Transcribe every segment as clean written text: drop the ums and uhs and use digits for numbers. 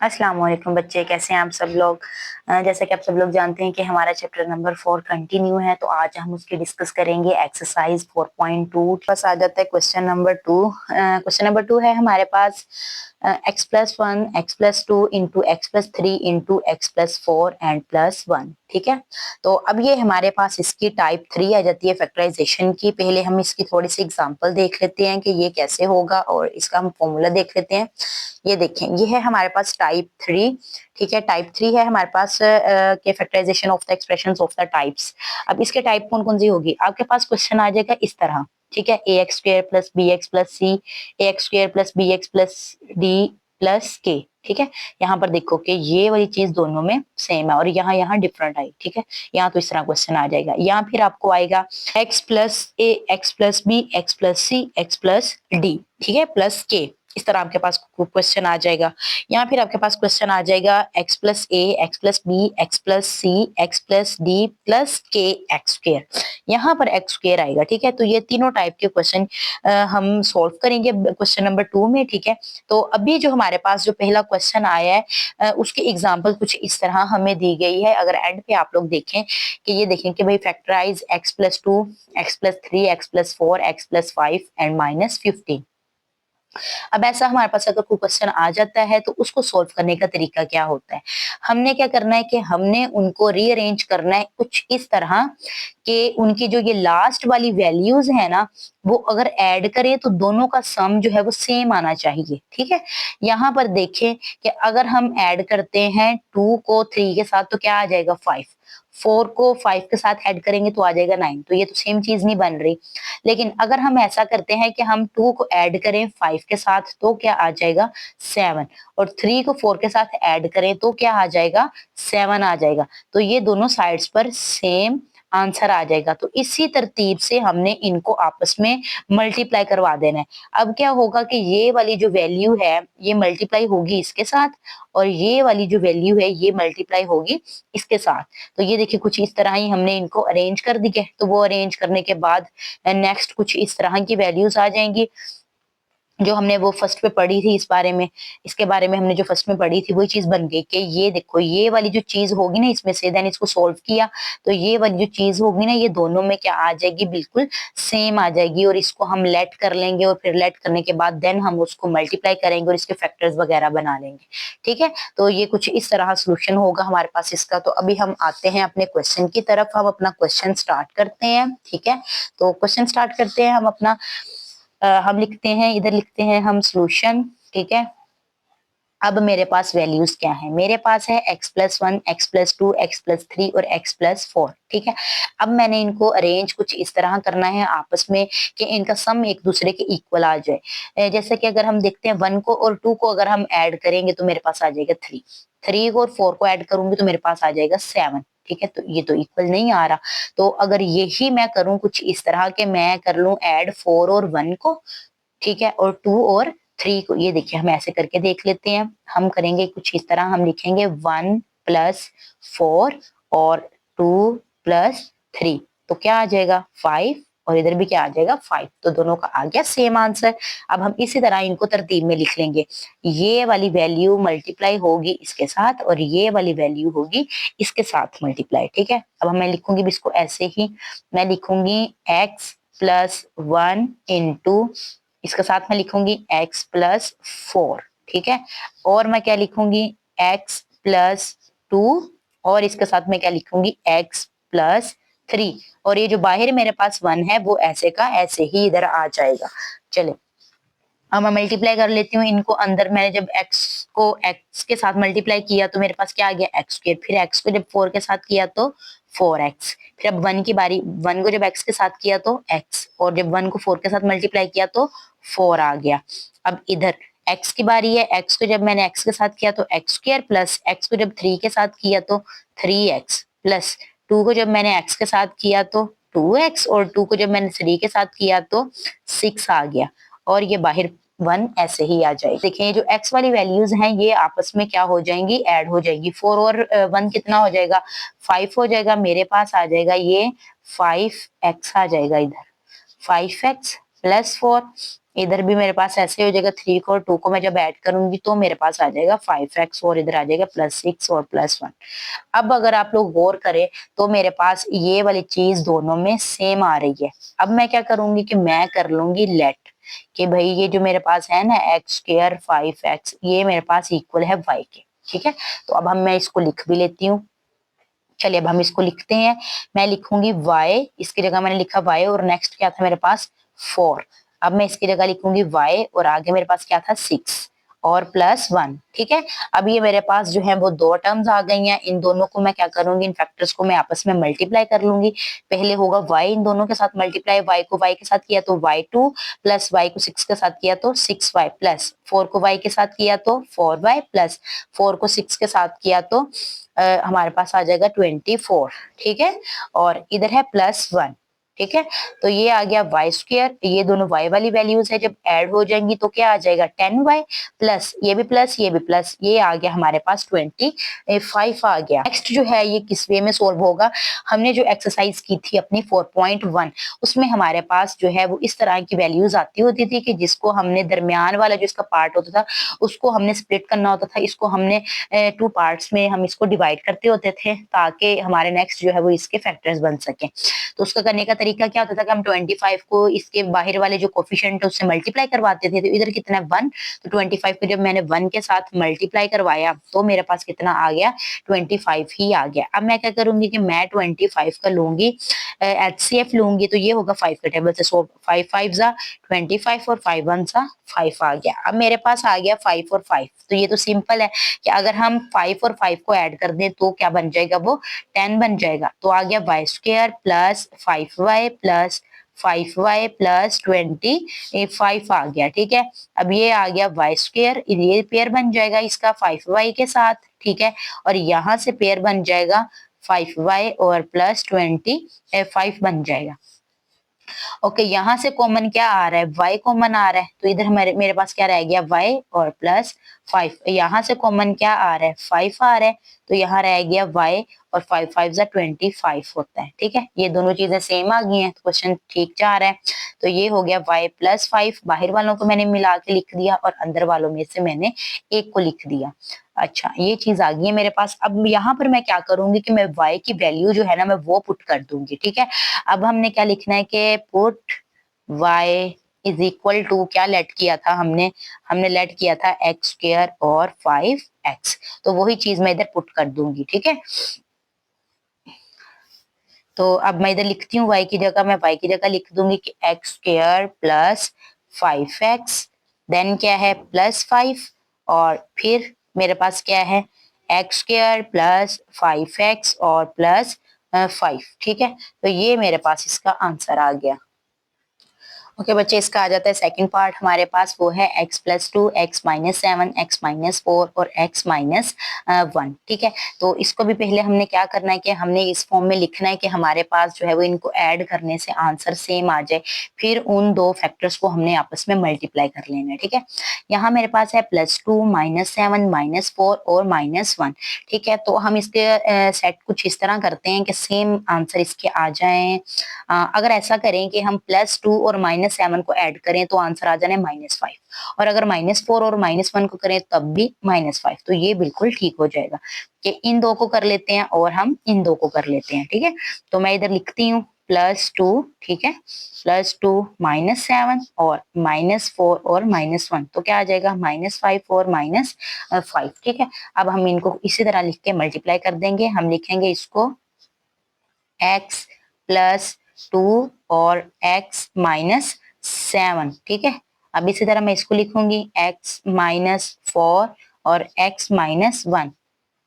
अस्सलाम वालेकुम बच्चे, कैसे हैं आप सब लोग। जैसा कि आप सब लोग जानते हैं कि हमारा चैप्टर नंबर 4 कंटिन्यू है, तो आज हम उसकी डिस्कस करेंगे एक्सरसाइज 4.2। बस आ जाता है क्वेश्चन नंबर 2। क्वेश्चन नंबर 2 है हमारे पास x+1 x+2 into x+3 into x+4 and +1। ठीक है, तो अब ये हमारे पास इसकी टाइप 3 आ जाती है फैक्टराइजेशन की। पहले हम इसकी थोड़ी सी एग्जांपल देख लेते हैं कि ये कैसे होगा और इसका हम फॉर्मूला देख लेते हैं। ये देखें, ये है हमारे पास टाइप 3। ठीक है, टाइप 3 है हमारे पास के factorization of the expressions of the types. अब इसके टाइप कौन कौन सी होगी, आपके पास क्वेश्चन आ जाएगा इस तरह। ठीक है, ax square plus B X plus C, ax square plus B X plus D plus K. ठीक है, यहाँ पर देखो कि ये वाली चीज दोनों में सेम है और यहाँ यहाँ डिफरेंट आई। ठीक है, यहाँ तो इस तरह क्वेश्चन आ जाएगा। यहाँ फिर आपको आएगा x plus A X plus B X plus C X plus D, ठीक है, प्लस के। इस तरह आपके पास क्वेश्चन आ जाएगा। यहाँ फिर आपके पास क्वेश्चन आ जाएगा x plus A X plus B X plus C X plus D plus K X square. यहाँ पर एक्स स्क्वायर आएगा। ठीक है, तो ये तीनों टाइप के क्वेश्चन हम सॉल्व करेंगे क्वेश्चन नंबर 2 में। ठीक है, तो अभी जो हमारे पास जो पहला क्वेश्चन आया है उसकी एग्जाम्पल कुछ इस तरह हमें दी गई है। अगर एंड पे आप लोग देखें कि ये देखें कि भाई factorise x+2 x+3 x+4 x+5 and -15। अब ऐसा हमारे पास अगर कोई क्वेश्चन आ जाता है तो उसको सोल्व करने का तरीका क्या होता है। हमने क्या करना है कि हमने उनको रीअरेंज करना है कुछ इस तरह कि उनकी जो ये लास्ट वाली वैल्यूज है ना, वो अगर ऐड करें तो दोनों का सम जो है वो सेम आना चाहिए। ठीक है, यहाँ पर देखें कि अगर हम ऐड करते हैं 2 को 3 के साथ तो क्या आ जाएगा 5, 4 को 5 के साथ ऐड करेंगे तो आ जाएगा 9। तो ये तो सेम चीज नहीं बन रही। लेकिन अगर हम ऐसा करते हैं कि हम 2 को ऐड करें 5 के साथ तो क्या आ जाएगा 7, और 3 को 4 के साथ ऐड करें तो क्या आ जाएगा 7 आ जाएगा। तो ये दोनों साइड्स पर सेम आंसर आ जाएगा। तो इसी तरतीब से हमने इनको आपस में मल्टीप्लाई करवा देना है। अब क्या होगा कि ये वाली जो वैल्यू है ये मल्टीप्लाई होगी इसके साथ, और ये वाली जो वैल्यू है ये मल्टीप्लाई होगी इसके साथ। तो ये देखिए कुछ इस तरह ही हमने इनको अरेंज कर दिया। तो वो अरेंज करने के बाद नेक्स्ट कुछ इस तरह की वैल्यूज आ जाएंगी जो हमने वो फर्स्ट में पढ़ी थी। इस बारे में, इसके बारे में हमने जो फर्स्ट में पढ़ी थी वही चीज बन गई कि ये देखो ये वाली जो चीज होगी ना इसमें से, देन इसको सोल्व किया तो ये वाली जो चीज होगी ना ये दोनों में क्या आ जाएगी, बिल्कुल सेम आ जाएगी। और इसको हम लेट कर लेंगे और फिर लेट करने के बाद देन हम उसको मल्टीप्लाई करेंगे और इसके फैक्टर्स वगैरह बना लेंगे। ठीक है, तो ये कुछ इस तरह सोल्यूशन होगा हमारे पास इसका। तो अभी हम आते हैं अपने क्वेश्चन की तरफ। हम अपना क्वेश्चन स्टार्ट करते हैं। ठीक है, तो क्वेश्चन स्टार्ट करते हैं हम अपना। हम लिखते हैं, इधर लिखते हैं हम सॉल्यूशन। ठीक है, अब मेरे पास वैल्यूज क्या है, मेरे पास है x+1 x+2 x+3 और x+4। ठीक है, अब मैंने इनको अरेंज कुछ इस तरह करना है आपस में कि इनका सम एक दूसरे के इक्वल आ जाए। जैसे कि अगर हम देखते हैं 1 को और 2 को अगर हम ऐड करेंगे तो मेरे पास आ जाएगा 3, 3 को और 4 को ऐड करूंगी तो मेरे पास आ जाएगा 7। ठीक है, तो ये तो इक्वल नहीं आ रहा। तो अगर यही मैं करूं कुछ इस तरह के, मैं कर लूं ऐड 4 और 1 को, ठीक है, और 2 और 3 को। ये देखिए हम ऐसे करके देख लेते हैं। हम करेंगे कुछ इस तरह, हम लिखेंगे 1 + 4 और 2 + 3, तो क्या आ जाएगा 5, और इधर भी क्या आ जाएगा 5। तो दोनों का आ गया सेम आंसर। अब हम इसी तरह इनको तरतीब में लिख लेंगे। ये वाली वैल्यू मल्टीप्लाई होगी इसके साथ और ये वाली वैल्यू होगी इसके साथ मल्टीप्लाई। ठीक है, अब मैं लिखूंगी इसको ऐसे ही, मैं लिखूंगी x+1 इंटू, इसके साथ मैं लिखूंगी x+4। ठीक है, और मैं क्या लिखूंगी x+2, और इसके साथ मैं क्या लिखूंगी x+3, और ये जो बाहर मेरे पास 1 है वो ऐसे का ऐसे ही इधर आ जाएगा। चले, अब मैं मल्टीप्लाई कर लेती हूँ इनको। अंदर मैंने जब x को x के साथ मल्टीप्लाई किया तो मेरे पास क्या आ गया x², फिर x को जब 4 के साथ किया तो 4x, फिर अब 1 की बारी, 1 को जब x के साथ किया तो x, और जब 1 को 4 के साथ मल्टीप्लाई किया तो 4 आ गया। अब इधर x की बारी है, x को जब मैंने x के साथ किया तो x² प्लस x को जब 3 के साथ किया तो 3x, प्लस 2 को जब मैंने x के साथ किया तो 2x, और 2 को जब मैंने 3 के साथ किया तो 6 आ गया, और ये बाहर 1 ऐसे ही आ जाएगी। देखिए जो x वाली वैल्यूज हैं ये आपस में क्या हो जाएंगी, ऐड हो जाएगी। 4 और 1 कितना हो जाएगा 5 हो जाएगा। मेरे पास आ जाएगा ये 5x आ जाएगा इधर, 5x +4, इधर भी मेरे पास ऐसे हो जाएगा 3 को और 2 को मैं जब ऐड करूंगी तो मेरे पास आ जाएगा 5x और इधर आ जाएगा +6 और +1। अब अगर आप लोग गौर करें तो मेरे पास ये वाली चीज दोनों में सेम आ रही है। अब मैं क्या करूंगी कि मैं कर लूंगी लेट कि भाई ये जो मेरे पास है ना x² 5x ये मेरे पास इक्वल है y के, ठीक है। तो अब मैं इसको लिख भी लेती हूँ। चलिए अब हम इसको लिखते हैं। मैं लिखूंगी y, इसकी जगह मैंने लिखा y और नेक्स्ट क्या था मेरे पास 4। अब मैं इसकी जगह लिखूंगी y और आगे मेरे पास क्या था 6 और +1, ठीक है। अब ये मेरे पास जो है वो दो टर्म्स आ गई हैं। इन दोनों को मैं क्या करूंगी, इन फैक्टर्स को मैं आपस में मल्टीप्लाई कर लूंगी। पहले होगा y इन दोनों के साथ मल्टीप्लाई, y को y के साथ किया तो y2 प्लस y को 6 के साथ किया तो 6y प्लस 4 को y के साथ किया तो 4y प्लस 4 को 6 के साथ किया तो हमारे पास आ जाएगा 24, ठीक है। और इधर है +1, ठीक है। तो ये आ गया y², ये दोनों y वाली वैल्यूज है, जब ऐड हो जाएंगी तो क्या आ जाएगा 10y प्लस ये भी प्लस ये भी प्लस, ये आ गया हमारे पास 25 आ गया। नेक्स्ट जो है ये किस वे में सोल्व होगा, हमने जो एक्सरसाइज की थी अपनी 4.1 उसमें हमारे पास जो है वो इस तरह की वैल्यूज आती होती थी कि जिसको हमने दरमियान वाला जो इसका पार्ट होता था उसको हमने स्प्लिट करना होता था। इसको हमने 2 पार्ट्स में हम इसको डिवाइड करते होते थे ताकि हमारे नेक्स्ट जो है वो इसके फैक्टर्स बन सके। तो उसका करने का तरीका क्या होता था कि हम 25 को इसके बाहर वाले जो कोफिशिएंट है उससे मल्टीप्लाई करवाते थे। तो इधर कितना है 1, तो 25 को जब मैंने 1 के साथ मल्टीप्लाई करवाया तो मेरे पास कितना आ गया 25 ही आ गया। अब मैं क्या करूंगी कि मैं 25 का लूंगी HCF लूंगी, तो ये होगा 5 के टेबल से। सो 5 5 जा 25 और 5 1 जा 5 आ गया। अब मेरे पास आ गया 5 और 5, तो ये तो सिंपल है कि अगर हम 5 और 5 को ऐड कर दें तो क्या बन जाएगा, वो 10 बन जाएगा। तो आ गया y² plus 5y plus 5y plus 25 आ गया, ठीक है। अब ये आ गया y², ये पेयर बन जाएगा इसका 5y के साथ, ठीक है। और यहाँ से पेयर बन जाएगा 5y और प्लस 25 बन जाएगा। ओके, यहाँ से कॉमन क्या आ रहा है, y कॉमन आ रहा है, तो इधर मेरे पास क्या रह गया y और प्लस 5। यहाँ से कॉमन क्या आ रहा है 5 आ रहा है, तो यहाँ रह गया y और 5 5 जा 25 होता है, ठीक है। ये दोनों चीजें सेम आ गई हैं तो क्वेश्चन ठीक जा रहा है। तो ये हो गया y प्लस 5, बाहर वालों को मैंने मिला के लिख दिया और अंदर वालों में से मैंने एक को लिख दिया। अच्छा, ये चीज आ गई है मेरे पास। अब यहाँ पर मैं क्या करूंगी कि मैं y की वैल्यू जो है ना मैं वो पुट कर दूंगी, ठीक है। अब हमने क्या लिखना है कि put y is equal to, क्या लेट किया था हमने लेट किया था x² और 5x, तो वही चीज मैं इधर पुट कर दूंगी, ठीक है। तो अब मैं इधर लिखती हूँ y की जगह, मैं y की जगह लिख दूंगी कि x² प्लस 5x, देन क्या है +5 और फिर मेरे पास क्या है x² प्लस 5x और प्लस 5, ठीक है। तो ये मेरे पास इसका आंसर आ गया। ओके बच्चे, इसका आ जाता है सेकंड पार्ट हमारे पास, वो है x plus 2, x minus 7, x minus 4 और x माइनस 1, ठीक है। तो इसको भी पहले हमने क्या करना है कि हमने इस फॉर्म में लिखना है कि हमारे पास जो है वो इनको ऐड करने से आंसर सेम आ जाए, फिर उन दो फैक्टर्स को हमने आपस में मल्टीप्लाई कर लेना है, ठीक है। यहाँ मेरे पास है +2, -7, -4 और -1, ठीक है। तो हम इसके सेट कुछ इस तरह करते हैं कि सेम आंसर इसके आ जाए। अगर ऐसा करें कि हम +2 और -7 को ऐड करें तो आंसर आ जाना है -5, और अगर -4 और -1 को करें तब भी -5, तो ये बिल्कुल ठीक हो जाएगा कि इन दो को कर लेते हैं और हम इन दो को कर लेते हैं, ठीक है। तो मैं इधर लिखती हूँ +2, ठीक है, +2 -7 और -4 और -1, तो क्या आ जाएगा -5 और -5, ठीक है। अब हम इनको इसी तरह लिख के मल्टीप्लाई कर देंगे। हम लिखेंगे इसको x प्लस 2 और x माइनस 7, ठीक है। अब इसी तरह मैं इसको लिखूंगी x माइनस 4 और x माइनस 1,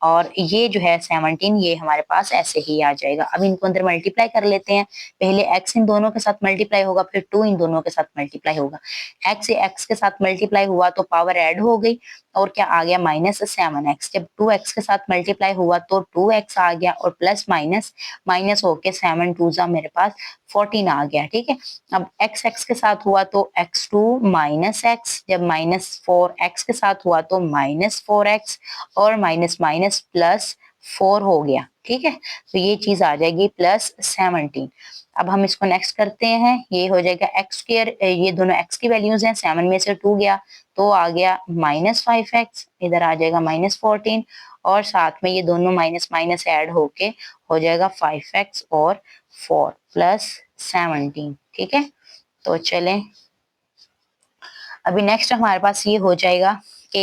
और ये जो है 17 ये हमारे पास ऐसे ही आ जाएगा। अब इनको अंदर मल्टीप्लाई कर लेते हैं। पहले x इन दोनों के साथ मल्टीप्लाई होगा, फिर 2 इन दोनों के साथ मल्टीप्लाई होगा। x से x के साथ मल्टीप्लाई हुआ तो पावर ऐड हो गई और क्या आ गया -7x। जब 2x के साथ मल्टीप्लाई हुआ तो 2x आ गया और प्लस माइनस माइनस होके 7 2 जा मेरे पास 14 आ गया, ठीक है। अब x के साथ हुआ तो x2 -x, जब -4x के साथ हुआ तो -4x और माइनस माइनस प्लस 4 हो गया, ठीक है। तो ये चीज आ जाएगी प्लस 17। अब हम इसको नेक्स्ट करते हैं, ये हो जाएगा एक्स स्क्वायर, ये दोनों एक्स की वैल्यूज हैं, 7 में से 2 गया तो आ गया -5x, इधर आ जाएगा -14 और साथ में ये दोनों माइनस माइनस ऐड होके हो जाएगा 5x और 4 प्लस 17, ठीक है। तो चलें, अभी नेक्स्ट हमारे पास ये हो जाएगा कि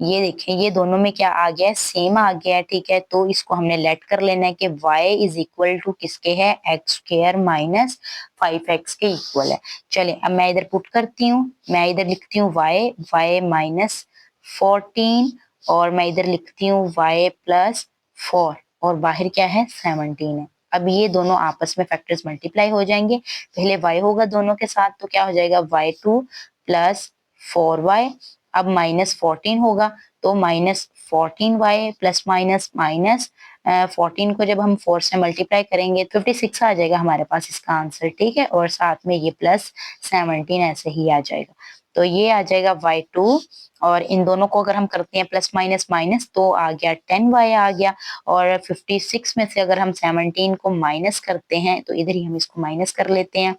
ये देखें ये दोनों में क्या आ गया है, सेम आ गया है, ठीक है। तो इसको हमने लेट कर लेना है कि y इज इक्वल टू किसके है, एक्स स्क्वायर माइनस 5x के इक्वल है। चले अब मैं इधर पुट करती हूँ, मैं इधर लिखती हूँ y माइनस 14 और मैं इधर लिखती हूँ y प्लस 4 और बाहर क्या है 17 है। अब ये दोनों आपस में फैक्टर्स मल्टीप्लाई हो जाएंगे, पहले y होगा दोनों के साथ तो क्या हो जाएगा y2 प्लस 4y, अब -14 होगा तो -14y प्लस माइनस माइनस 14 को जब हम 4 से मल्टीप्लाई करेंगे 56 आ जाएगा हमारे पास इसका आंसर, ठीक है। और साथ में ये प्लस 17 ऐसे ही आ जाएगा, तो ये आ जाएगा y2 और इन दोनों को अगर हम करते हैं प्लस माइनस माइनस तो आ गया 10y आ गया। और 56 में से अगर हम 17 को माइनस करते हैं तो इधर ही हम इसको माइनस कर लेते हैं,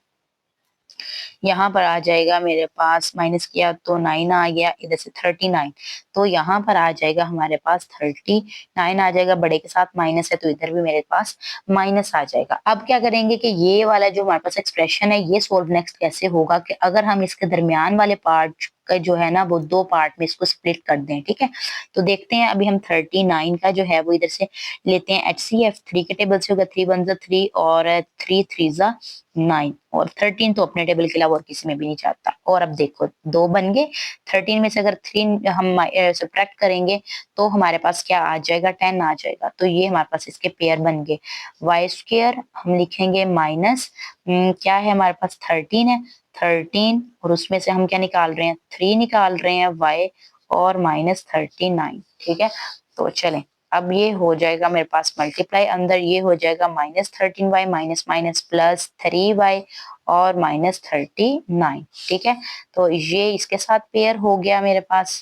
यहाँ पर आ जाएगा मेरे पास माइनस किया तो 9 आ गया, इधर से 39 तो यहाँ पर आ जाएगा हमारे पास 39 आ जाएगा, बड़े के साथ माइनस है तो इधर भी मेरे पास माइनस आ जाएगा। अब क्या करेंगे कि ये वाला जो हमारे पास एक्सप्रेशन है ये सोल्व नेक्स्ट कैसे होगा कि अगर हम इसके दरमियान वाले पार्ट का जो है ना वो दो पार्ट में इसको स्प्लिट कर दें, ठीक है। तो देखते हैं अभी हम 39 का जो है वो इधर से लेते हैं HCF, 3 के टेबल से होगा 3 1 3 और 3 3 9 और 13 तो अपने टेबल के अलावा और किसी में भी नहीं चाहता। और अब देखो दो बन गए, 13 में से अगर 3 हम सब्ट्रैक्ट करेंगे तो हमारे पास क्या आ जाएगा 10 आ जाएगा, तो ये हमारे पास इसके पेयर बन गए। वाई स्क्वायर हम लिखेंगे माइनस क्या है हमारे पास 13 है, 13 और उसमें से हम क्या निकाल रहे हैं 3 निकाल रहे हैं y और -39, ठीक है। तो चलें अब ये हो जाएगा मेरे पास मल्टीप्लाई, अंदर ये हो जाएगा -13y minus minus plus 3y और -39, ठीक है। तो ये इसके साथ पेयर हो गया मेरे पास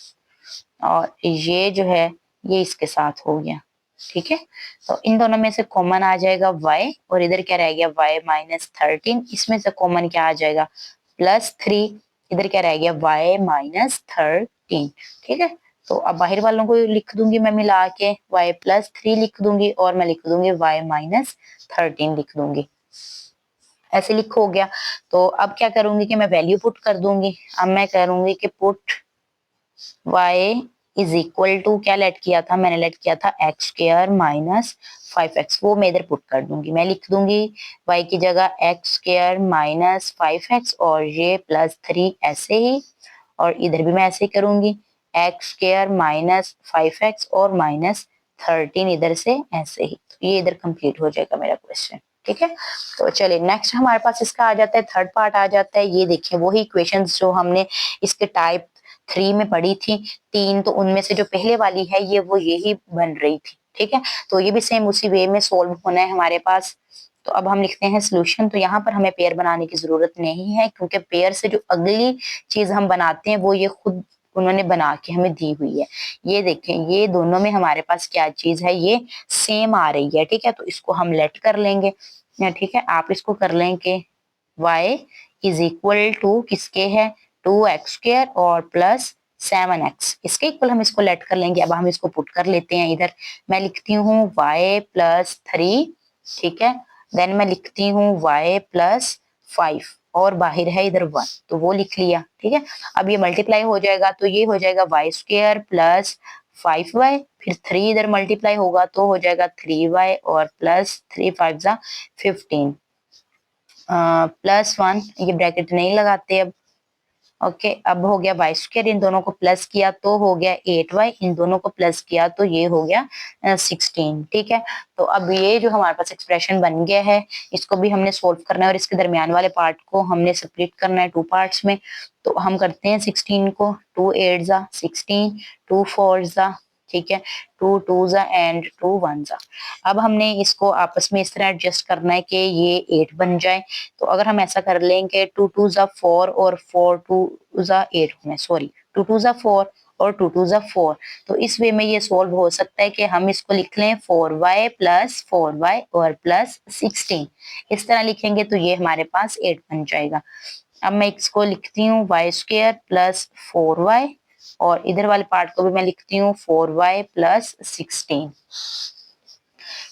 और ये जो है ये इसके साथ हो गया, ठीक है। तो इन दोनों में से कॉमन आ जाएगा y और इधर क्या रह गया y -13, इसमें से कॉमन क्या आ जाएगा +3, इधर क्या रह गया y -13, ठीक है। तो अब बाहर वालों को लिख दूंगी मैं मिला के y +3 लिख दूंगी और मैं लिख दूंगी y -13 लिख दूंगी, ऐसे लिख हो गया। तो अब क्या करूंगी कि मैं वैल्यू पुट कर दूंगी, अब मैं करूंगी कि put y is equal to क्या लेट किया था मैंने, लेट किया था एक्स स्क्वायर माइनस 5x, वो मैं इधर पुट कर दूंगी, मैं लिख दूंगी y की जगह एक्स स्क्वायर माइनस 5x और ये +3 ऐसे ही, और इधर भी मैं ऐसे ही करूंगी एक्स स्क्वायर माइनस 5x और -13 इधर से ऐसे ही, तो ये इधर कंप्लीट हो जाएगा मेरा क्वेश्चन, ठीक है। तो चलिए नेक्स्ट हमारे पास इसका आ जाता है थर्ड पार्ट आ जाता है, ये देखिए वही इक्वेशंस जो हमने इसके टाइप 3 में पढ़ी थी 3, तो उनमें से जो पहले वाली है ये वो यही बन रही थी, ठीक है। तो ये भी सेम उसी वे में सोल्व होना है हमारे पास। तो अब हम लिखते हैं सोल्यूशन, तो यहाँ पर हमें पेयर बनाने की जरूरत नहीं है क्योंकि पेयर से जो अगली चीज हम बनाते हैं वो ये खुद उन्होंने बना के हमें दी हुई है। ये देखें ये दोनों में हमारे पास क्या चीज है, ये सेम आ रही है, ठीक है। तो इसको हम लेट कर लेंगे, ठीक है। आप इसको कर लेंगे y इज इक्वल टू किसके है 2x स्क्वायर और प्लस 7x, इसके इक्वल हम इसको लेट कर लेंगे। अब हम इसको पुट कर लेते हैं इधर, मैं लिखती हूँ y +3, ठीक है। देन मैं लिखती हूँ y +5 और बाहर है इधर 1 तो वो लिख लिया, ठीक है। अब ये मल्टीप्लाई हो जाएगा तो ये हो जाएगा y स्क्वायर प्लस 5y, फिर 3 इधर मल्टीप्लाई होगा तो हो जाएगा 3y और प्लस 3 5 15 +1, ये ब्रैकेट नहीं लगाते अब, ओके। अब हो गया वाई स्क्वायर, इन दोनों को प्लस किया तो हो गया 8y, इन दोनों को प्लस किया तो ये हो गया 16, ठीक है। तो अब ये जो हमारे पास एक्सप्रेशन बन गया है इसको भी हमने सोल्व करना है और इसके दरमियान वाले पार्ट को हमने स्प्लिट करना है 2 पार्ट्स में। तो हम करते हैं 16 को 2 8 16, 2 4 ठीक है, 2 2 एंड 2 1 अब हमने इसको आपस में इस तरह एडजस्ट करना है कि ये 8 बन जाए। तो अगर हम ऐसा कर लेंगे 2 2 4 और 4 2 8 होना है, सॉरी 2 2 4 और 2 2 जा 4। तो इस वे में ये सोल्व हो सकता है कि हम इसको लिख लें 4y प्लस 4y और प्लस 16। इस तरह लिखेंगे तो ये हमारे पास 8 बन जाएगा। अब मैं इसको लिखती हूँ y स्क्वायर प्लस 4y और इधर वाले पार्ट को भी मैं लिखती हूँ 4y प्लस 16।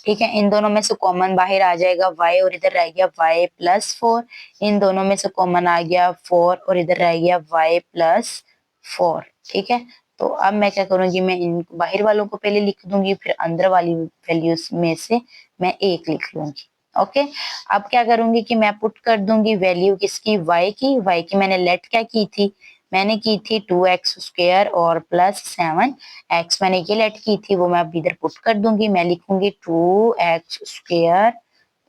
ठीक है, इन दोनों में से कॉमन बाहर आ जाएगा y और इधर रह गया y प्लस 4। इन दोनों में से कॉमन आ गया 4 और इधर रह गया y प्लस 4। ठीक है, तो अब मैं क्या करूंगी, मैं इन बाहर वालों को पहले लिख दूंगी, फिर अंदर वाली वैल्यूज में से मैं 1 लिख लूंगी। ओके, अब क्या करूंगी कि मैं पुट कर दूंगी वैल्यू किसकी, y की मैंने लेट क्या की थी, मैंने की थी 2x स्क्वायर और प्लस 7x, मैंने ये लेट की थी वो मैं अब इधर पुट कर दूंगी। मैं लिखूंगी 2x square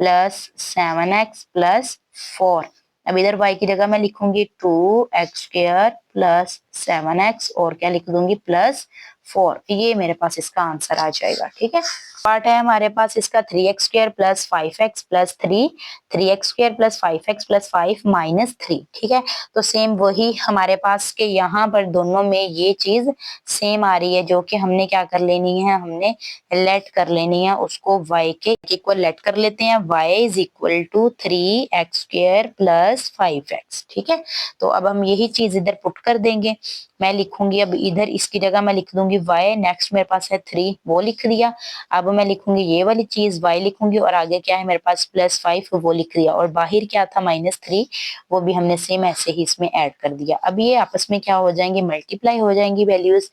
plus 7x plus 4। अब इधर y की जगह मैं लिखूंगी 2x स्क्वायर प्लस 7x और क्या लिख दूंगी प्लस 4। ये मेरे पास इसका आंसर आ जाएगा। ठीक है, पार्ट है हमारे पास इसका 3x square plus 5x plus 3, 3x square plus 5x plus 5 minus 3। ठीक है, तो सेम वही हमारे पास के यहाँ पर दोनों में ये चीज सेम आ रही है, जो कि हमने क्या कर लेनी है, हमने लेट कर लेनी है उसको y के इक्वल लेट कर लेते हैं। y is equal to 3x square plus 5x। ठीक है, तो अब हम यही चीज इधर पुट कर देंगे। मैं लिखूंगी अब इधर इसकी जगह मैं लिख दूंगी y, नेक्स्ट मेरे पास है 3 वो लिख दिया। अब मैं लिखूंगी ये वाली चीज y लिखूंगी और आगे क्या है मेरे पास प्लस 5 वो लिख दिया, और बाहर क्या था माइनस 3 वो भी हमने सेम ऐसे ही इसमें ऐड कर दिया। अब ये आपस में क्या हो जाएंगे, मल्टीप्लाई हो जाएंगी वैल्यूज।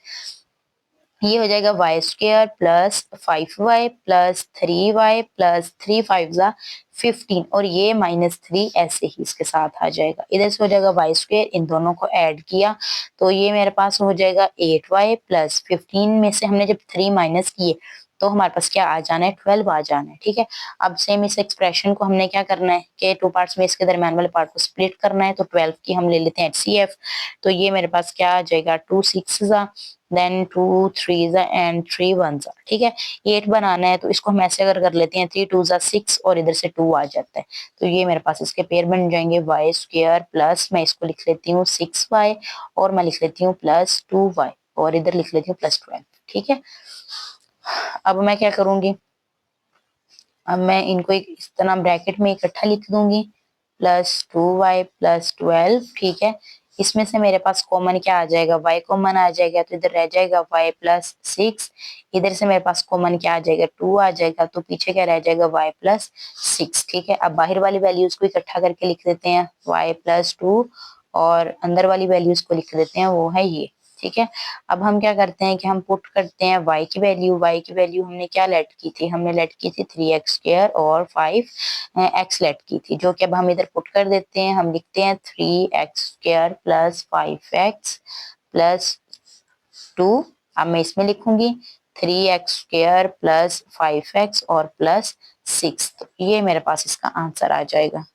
ये हो जाएगा y square plus 5y plus 3y plus 3 5 जा 15 और ये माइनस 3 ऐसे ही इसके साथ आ जाएगा। इधर से हो जाएगा y स्क्वायर, इन दोनों को ऐड किया तो ये मेरे पास हो जाएगा 8y प्लस 15 में से हमने जब 3 माइनस किए तो हमारे पास क्या आ जाना है, 12 आ जाना है। ठीक है, अब सेम इस एक्सप्रेशन को हमने क्या करना है कि 2 पार्ट्स में इसके दरम्यान वाले पार्ट को स्प्लिट करना है। तो 12 की हम ले लेते हैं HCF, तो ये मेरे पास क्या आ जाएगा 2 6 जा, देन 2 3 एंड 3 1 जा। ठीक है, 8 बनाना है तो इसको हम ऐसे अगर कर लेते हैं 3 2 6 और इधर से 2 आ जाता है, तो ये मेरे पास इसके पेयर बन जाएंगे y स्क्वायर प्लस मैं इसको लिख लेती हूँ 6y और मैं लिख लेती हूँ प्लस 2y और इधर लिख लेती हूँ प्लस 12। ठीक है, अब मैं क्या करूंगी, अब मैं इनको एक इस तरह ब्रैकेट में इकट्ठा लिख दूंगी प्लस 2y प्लस 12। ठीक है, इसमें से मेरे पास कॉमन क्या आ जाएगा, y कॉमन आ जाएगा तो इधर रह जाएगा y प्लस 6। इधर से मेरे पास कॉमन क्या आ जाएगा 2 आ जाएगा तो पीछे क्या रह जाएगा y प्लस 6। ठीक है, अब बाहर वाली वैल्यूज को इकट्ठा करके लिख देते हैं y प्लस 2 और अंदर वाली वैल्यूज को लिख देते हैं वो है ये। ठीक है, अब हम क्या करते हैं कि हम पुट करते हैं y की वैल्यू हमने क्या लेट की थी, हमने लेट की थी 3x स्क्वायर और 5x लेट की थी, जो कि अब हम इधर पुट कर देते हैं। हम लिखते हैं 3x square plus 5x plus 2। अब मैं इसमें लिखूंगी 3x स्क्वायर प्लस 5x और प्लस 6, तो ये मेरे पास इसका आंसर आ जाएगा।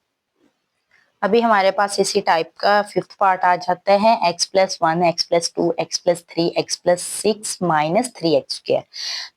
अभी हमारे पास इसी टाइप का 5th पार्ट आ जाता है x plus 1 x plus 2 x plus 3 x plus 6 minus 3x square.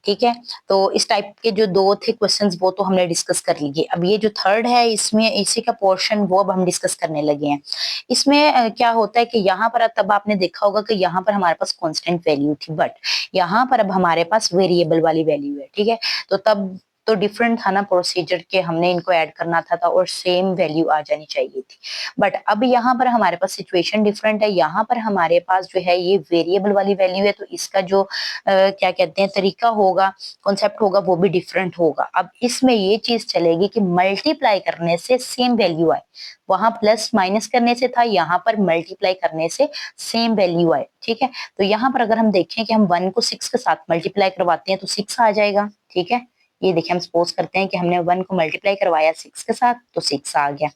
ठीक है, तो इस टाइप के जो 2 थे क्वेश्चंस वो तो हमने डिस्कस कर लिए। अब ये जो थर्ड है इसमें इसी का पोर्शन वो अब हम डिस्कस करने लगे हैं। इसमें क्या होता है कि यहाँ पर तब आपने देखा होगा कि यहाँ पर हमारे पास कांस्टेंट वैल्यू थी, बट यहाँ पर अब हमारे पास वेरिएबल वाली वैल्यू है। ठीक है, तो तब तो डिफरेंट था ना प्रोसीजर के, हमने इनको ऐड करना था और सेम वैल्यू आ जानी चाहिए थी। बट अब यहाँ पर हमारे पास सिचुएशन डिफरेंट है, यहाँ पर हमारे पास जो है ये वेरिएबल वाली वैल्यू है, तो इसका जो क्या कहते हैं तरीका होगा, कॉन्सेप्ट होगा वो भी डिफरेंट होगा। अब इसमें ये चीज चलेगी कि मल्टीप्लाई करने से सेम वैल्यू आए, वहां प्लस माइनस करने से था, यहाँ पर मल्टीप्लाई करने से सेम वैल्यू आए। ठीक है, तो यहाँ पर अगर हम देखें कि हम 1 को 6 के साथ मल्टीप्लाई करवाते हैं तो 6 आ जाएगा। ठीक है, ये देखिए हम सपोज करते हैं कि हमने 1 को मल्टीप्लाई करवाया 6 के साथ तो 6 आ गया,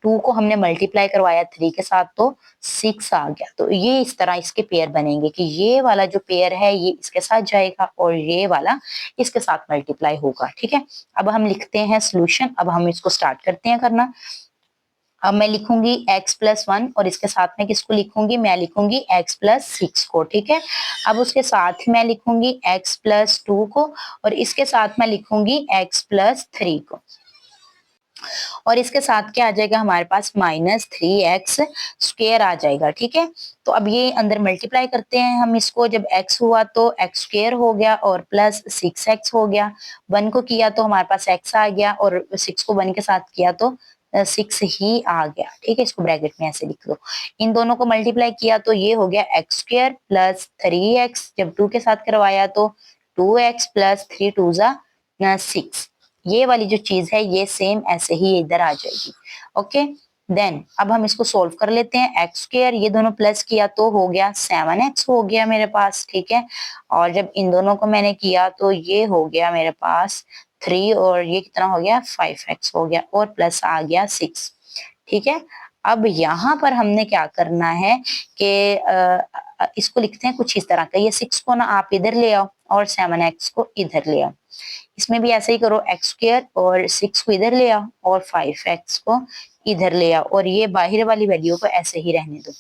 2 को हमने मल्टीप्लाई करवाया 3 के साथ तो 6 आ गया। तो ये इस तरह इसके पेयर बनेंगे कि ये वाला जो पेयर है ये इसके साथ जाएगा और ये वाला इसके साथ मल्टीप्लाई होगा। ठीक है, अब हम लिखते हैं सोल्यूशन, अब हम इसको स्टार्ट करते हैं करना। अब मैं लिखूंगी x प्लस 1 और इसके साथ में किसको लिखूंगी, मैं लिखूंगी x प्लस 6 को। ठीक है, अब उसके साथ ही मैं लिखूंगी x प्लस 2 को और इसके साथ मैं लिखूंगी x प्लस 3 को। और इसके साथ क्या आ जाएगा हमारे पास -3x² आ जाएगा। ठीक है, तो अब ये अंदर मल्टीप्लाई करते हैं हम इसको, जब x हुआ तो x² हो गया और प्लस 6x हो गया। 1 को किया तो हमारे पास x आ गया और 6 को 1 के साथ किया तो 6 ही आ गया। ठीक है, इसको ब्रैकेट में ऐसे लिख दो। इन दोनों को मल्टीप्लाई किया तो ये हो गया x² प्लस 3x, जब 2 के साथ करवाया तो 2x प्लस 3 2 जा 6। ये वाली जो चीज है ये सेम ऐसे ही इधर आ जाएगी। ओके, देन अब हम इसको सोल्व कर लेते हैं। x², ये दोनों प्लस किया तो हो गया 7x हो गया मेरे पास। ठीक है, और जब इन दोनों को मैंने किया तो ये हो गया मेरे पास 3 और ये कितना हो गया 5x हो गया और प्लस आ गया 6। ठीक है, अब यहाँ पर हमने क्या करना है कि इसको लिखते हैं कुछ इस तरह का। ये 6 को ना आप इधर ले आओ और 7x को इधर ले आओ। इसमें भी ऐसे ही करो, x² और 6 को इधर ले आओ और 5x को इधर ले आओ और ये बाहर वाली वैल्यू को ऐसे ही रहने दो।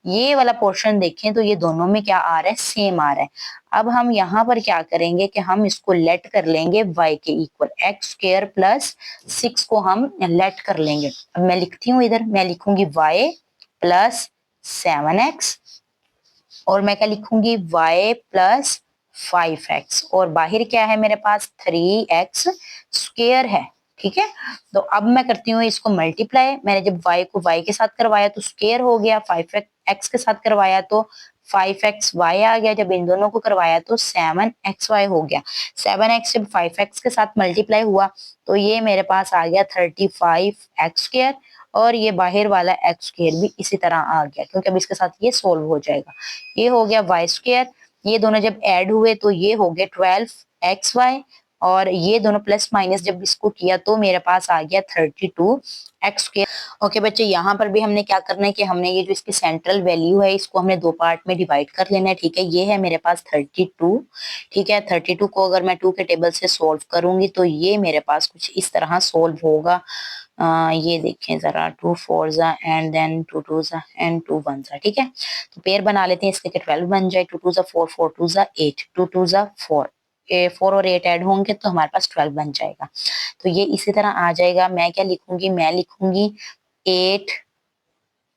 ये वाला पोर्शन देखें तो ये दोनों में क्या आ रहा है, सेम आ रहा है। अब हम यहाँ पर क्या करेंगे कि हम इसको लेट कर लेंगे y के इक्वल। x² प्लस 6 को हम लेट कर लेंगे। अब मैं लिखती हूँ इधर, मैं लिखूंगी y प्लस 7x और मैं क्या लिखूंगी y प्लस 5x और बाहर क्या है मेरे पास 3x² है। ठीक है, तो अब मैं करती हूँ इसको मल्टीप्लाई। मैंने जब y को y के साथ करवाया तो स्क्वायर हो गया, 5x के साथ करवाया तो 5xy आ गया, जब इन दोनों को करवाया तो 7xy हो गया। 7x जब 5x के साथ मल्टीप्लाई हुआ तो ये मेरे पास आ गया 35x² और ये बाहर वाला x² भी इसी तरह आ गया क्योंकि अब इसके साथ ये सोल्व हो जाएगा। ये हो गया y², ये दोनों जब ऐड हुए तो ये हो गए 12xy और ये दोनों प्लस माइनस जब इसको किया तो मेरे पास आ गया 32x²। ओके बच्चे, यहाँ पर भी हमने क्या करना है कि हमने ये जो इसकी सेंट्रल वैल्यू है इसको हमने दो पार्ट में डिवाइड कर लेना है। ठीक है, ये है मेरे पास 32। ठीक है, 32 को अगर मैं 2 के टेबल से सोल्व करूंगी तो ये मेरे पास कुछ इस तरह सोल्व होगा। ये देखें जरा, 2 4 जा एंड देन 2 2 जा एंड 2 1 जा। ठीक है, तो पेयर बना लेते हैं इसके कि 12 बन जाए। 2 2 जा 4 4 2 जा 8, 2 2 जा 4, 4 और 8 ऐड होंगे तो हमारे पास 12 बन जाएगा। तो ये इसी तरह आ जाएगा। मैं क्या लिखूंगी, मैं लिखूंगी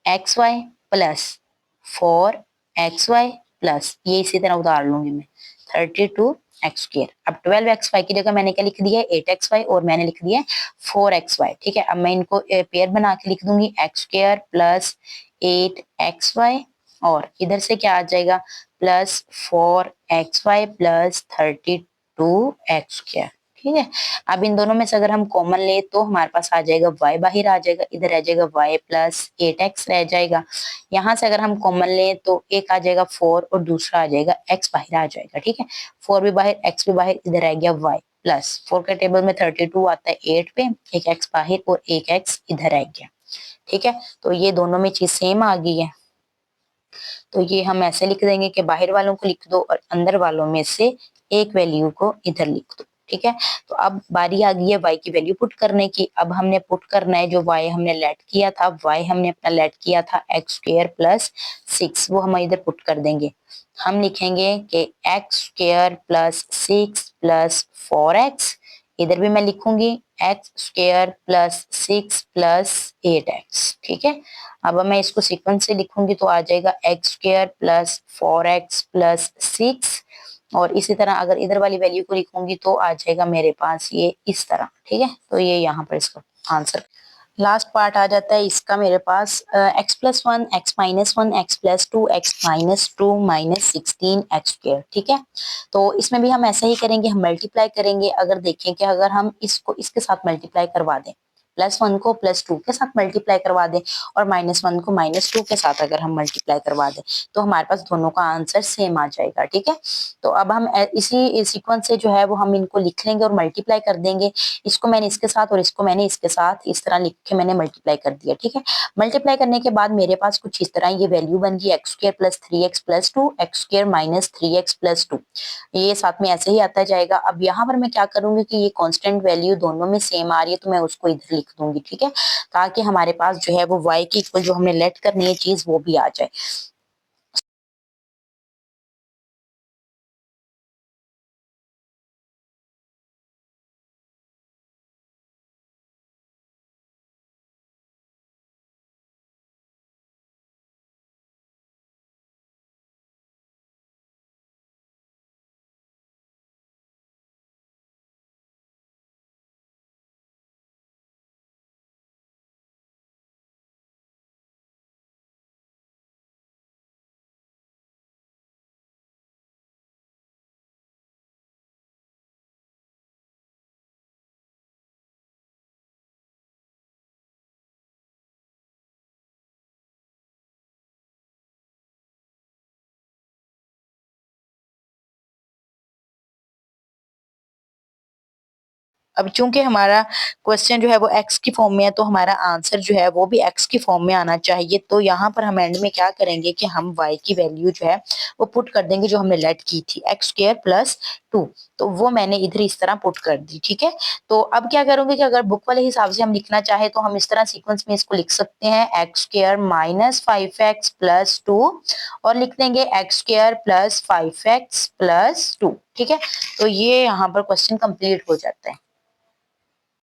8xy प्लस 4xy प्लस, ये इसी तरह उतार लूंगी मैं 32x²। अब 12xy की जगह मैंने क्या लिख दिया है 8xy और मैंने लिख दिया है 4xy। ठीक है, अब मैं इनको पेयर बना के लिख दूंगी x² प्लस 8xy और इधर से क्या आ जाएगा प्लस 4xy प्लस 32x²। ठीक है, अब इन दोनों में से अगर हम कॉमन ले तो हमारे पास आ जाएगा y बाहर आ जाएगा, इधर आ जाएगा y प्लस 8x रह जाएगा। यहाँ से अगर हम कॉमन ले तो एक आ जाएगा 4 और दूसरा आ जाएगा x बाहर आ जाएगा। ठीक है, 4 भी बाहर x भी बाहर, इधर आ गया y प्लस 4 के टेबल में 32 आता है 8 पे, एक x बाहर और एक x इधर आ गया। ठीक है, तो ये दोनों में चीज सेम आ गई है। तो ये हम ऐसे लिख देंगे कि बाहर वालों को लिख दो और अंदर वालों में से एक वैल्यू को इधर लिख दो। ठीक है, तो अब बारी आ गई है y की वैल्यू पुट करने की। अब हमने पुट करना है जो y हमने लेट किया था, y हमने अपना लेट किया था x² प्लस 6, वो हम इधर पुट कर देंगे। हम लिखेंगे कि x² प्लस 6 प्लस 4x, इधर भी मैं लिखूंगी x² प्लस 6 प्लस 8x। ठीक है, अब मैं इसको सीक्वेंस से लिखूंगी तो आ जाएगा x² प्लस 4x प्लस 6 और इसी तरह अगर इधर वाली वैल्यू को लिखूंगी तो आ जाएगा मेरे पास ये इस तरह। ठीक है, तो ये यहाँ पर इसका आंसर। लास्ट पार्ट आ जाता है इसका मेरे पास x+1, x-1, x+2, x-2 -16x²। ठीक है, तो इसमें भी हम ऐसा ही करेंगे, हम मल्टीप्लाई करेंगे। अगर देखें कि अगर हम इसको इसके साथ मल्टीप्लाई करवा दें, +1 को +2 के साथ मल्टीप्लाई करवा दें और -1 को -2 के साथ अगर हम मल्टीप्लाई करवा दें तो हमारे पास दोनों का आंसर सेम आ जाएगा। ठीक है, तो अब हम इसी सीक्वेंस से जो है वो हम इनको लिख लेंगे और मल्टीप्लाई कर देंगे। इसको मैंने इसके साथ और इसको मैंने इसके साथ इस तरह लिख के मैंने मल्टीप्लाई कर दिया। ठीक है, मल्टीप्लाई करने के बाद मेरे पास कुछ इस तरह ये वैल्यू बन गई x² plus 3x plus 2, x² minus 3x plus 2। ये साथ में ऐसे ही आता जाएगा। अब यहाँ पर मैं क्या करूंगी कि ये कांस्टेंट वैल्यू दोनों में सेम आ रही है तो मैं उसको इधर लिख दूंगी। ठीक है, ताकि हमारे पास जो है वो y की इक्वल जो हमने लेट करनी है चीज वो भी आ जाए। अब चूंकि हमारा क्वेश्चन जो है वो एक्स की फॉर्म में है तो हमारा आंसर जो है वो भी एक्स की फॉर्म में आना चाहिए। तो यहाँ पर हम एंड में क्या करेंगे कि हम वाई की वैल्यू जो है वो पुट कर देंगे जो हमने लेट की थी एक्स स्क्वायर प्लस 2। तो वो मैंने इधर इस तरह पुट कर दी, ठीक है। तो अब क्या करूंगे कि अगर बुक वाले हिसाब से हम लिखना चाहे तो हम इस तरह सीक्वेंस में इसको लिख सकते हैं x square minus 5x plus 2 और लिख देंगे x square plus 5x plus 2, ठीक है। तो ये यहाँ पर क्वेश्चन कंप्लीट हो जाता है।